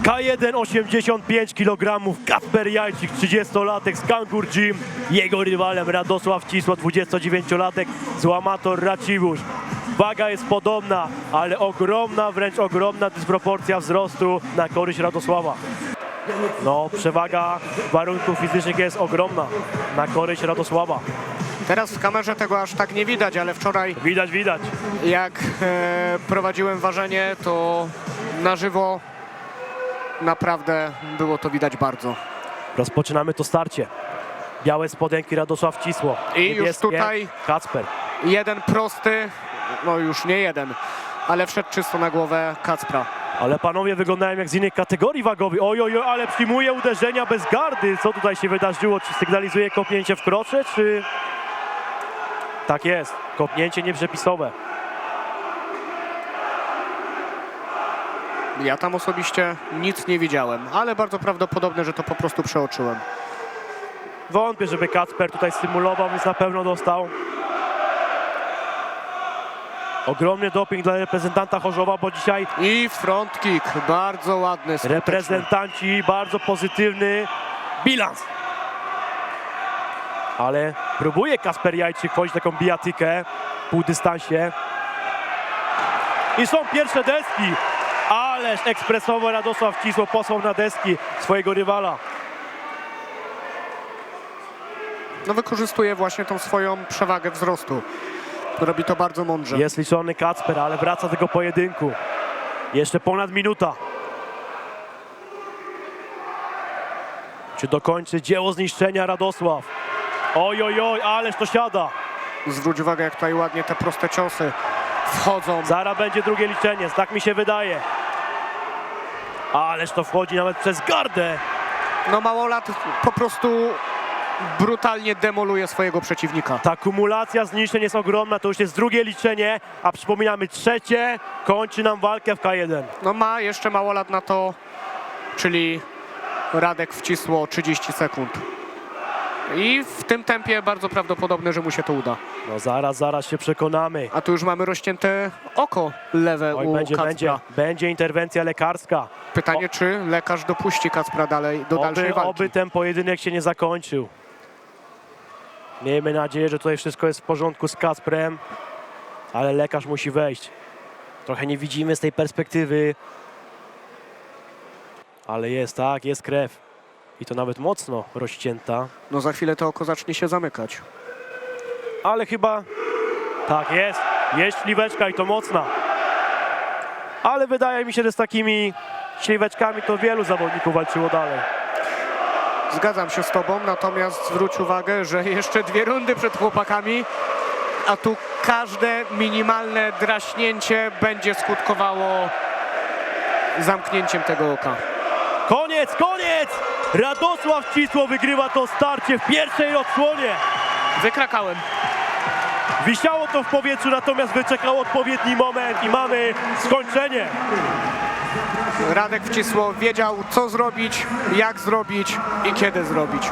K1 85 kg, Kacper Jajczyk, 30-latek z Kangur Gym. Jego rywalem Radosław Cisło, 29-latek z Łamator Racibórz. Waga jest podobna, ale ogromna, wręcz ogromna dysproporcja wzrostu na korzyść Radosława. No, przewaga warunków fizycznych jest ogromna na korzyść Radosława. Teraz w kamerze tego aż tak nie widać, ale wczoraj Widać, widać. jak prowadziłem ważenie, to na żywo naprawdę było to widać bardzo. Rozpoczynamy to starcie. Białe spodenki Radosław Cisło. I już Niebieskie tutaj Kacper. jeden prosty, no już nie jeden, ale wszedł czysto na głowę Kacpra. Ale panowie wyglądają jak z innej kategorii wagowej. Oj, oj, oj, ale przyjmuje uderzenia bez gardy. Co tutaj się wydarzyło? Czy sygnalizuje kopnięcie w krocze, czy... Tak jest, kopnięcie nieprzepisowe. Ja tam osobiście nic nie widziałem, ale bardzo prawdopodobne, że to po prostu przeoczyłem. Wątpię, żeby Kacper tutaj symulował, więc na pewno dostał. Ogromny doping dla reprezentanta Chorzowa, bo dzisiaj I front kick, bardzo ładny, skuteczny. reprezentanci bardzo pozytywny bilans. Ale próbuje Kacper Jajczyk wchodzić taką bijatykę w półdystansie. I są pierwsze deski. Ależ ekspresowo Radosław Cisło posłał na deski swojego rywala. No wykorzystuje właśnie tą swoją przewagę wzrostu. Robi to bardzo mądrze. Jest liczony Kacper, ale wraca do tego pojedynku. Jeszcze ponad minuta. Czy dokończy dzieło zniszczenia Radosław? Oj, oj, oj, ależ to siada. Zwróć uwagę, jak tutaj ładnie te proste ciosy wchodzą. Zaraz będzie drugie liczenie, tak mi się wydaje. Ależ to wchodzi nawet przez gardę. No małolat po prostu brutalnie demoluje swojego przeciwnika. Ta kumulacja zniszczeń jest ogromna, to już jest drugie liczenie, a przypominamy trzecie, kończy nam walkę w K1. No ma jeszcze małolat na to, czyli Radek wcisło 30 sekund. I w tym tempie bardzo prawdopodobne, że mu się to uda. No zaraz się przekonamy. A tu już mamy rozcięte oko lewe Oj, u będzie, Kacpra. będzie interwencja lekarska. Pytanie, czy lekarz dopuści Kacpra dalej do dalszej walki. Oby ten pojedynek się nie zakończył. Miejmy nadzieję, że tutaj wszystko jest w porządku z Kacprem, ale lekarz musi wejść. Trochę nie widzimy z tej perspektywy, ale jest, tak, jest krew. I to nawet mocno rozcięta, No za chwilę to oko zacznie się zamykać. ale chyba tak jest śliweczka i to mocna. Ale wydaje mi się, że z takimi śliweczkami to wielu zawodników walczyło dalej. Zgadzam się z tobą, natomiast zwróć uwagę, że jeszcze 2 rundy przed chłopakami, a tu każde minimalne draśnięcie będzie skutkowało zamknięciem tego oka. Koniec, koniec! Radosław Cisło wygrywa to starcie w pierwszej odsłonie. Wykrakałem. Wisiało to w powietrzu, natomiast wyczekał odpowiedni moment i mamy skończenie. Radek wcisło, wiedział co zrobić, jak zrobić i kiedy zrobić.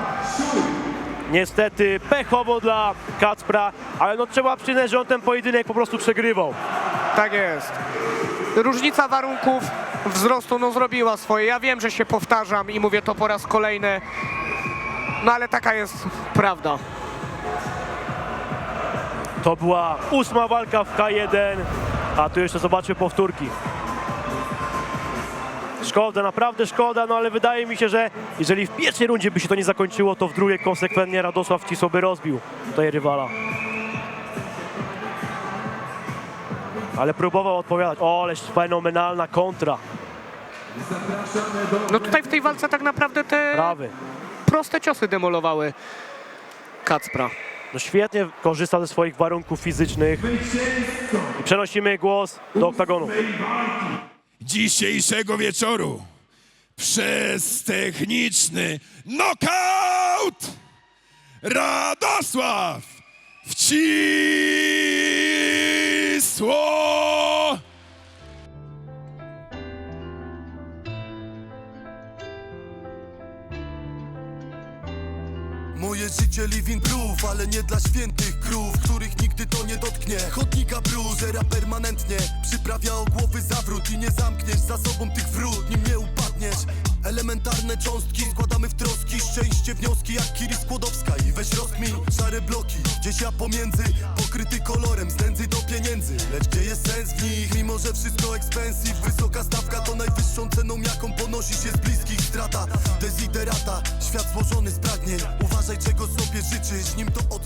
Niestety pechowo dla Kacpra, ale no trzeba przyznać, że on ten pojedynek po prostu przegrywał. Tak jest. Różnica warunków wzrostu no zrobiła swoje. Ja wiem, że się powtarzam i mówię to po raz kolejny, no ale taka jest prawda. To była 8. walka w K1, a tu jeszcze zobaczmy powtórki. Szkoda, naprawdę szkoda, no ale wydaje mi się, że jeżeli w pierwszej rundzie by się to nie zakończyło, to w drugiej konsekwentnie Radosław Cisło by rozbił tutaj rywala. Ale próbował odpowiadać. O, ależ fenomenalna kontra. No tutaj w tej walce tak naprawdę te Prawy. proste ciosy demolowały Kacpra. No świetnie korzysta ze swoich warunków fizycznych. I przenosimy głos do oktagonu. Dzisiejszego wieczoru przez techniczny knockout Radosław Cisło! Moje życie living proof, ale nie dla świętych krów, których nigdy to nie dotknie. Chodnika bruzera permanentnie przyprawia o głowy zawrót i nie zamkniesz za sobą tych wrót, nim nie upadnie. pragniesz. Elementarne cząstki składamy w troski, szczęście wnioski jak Kiri Skłodowska. I weź rozkmin szare bloki, gdzieś ja pomiędzy, pokryty kolorem z nędzy do pieniędzy. Lecz gdzie jest sens w nich, mimo że wszystko expensive. Wysoka stawka to najwyższą ceną jaką ponosisz, jest bliskich strata. Desiderata, świat złożony z pragnień. Uważaj czego sobie życzysz, nim to od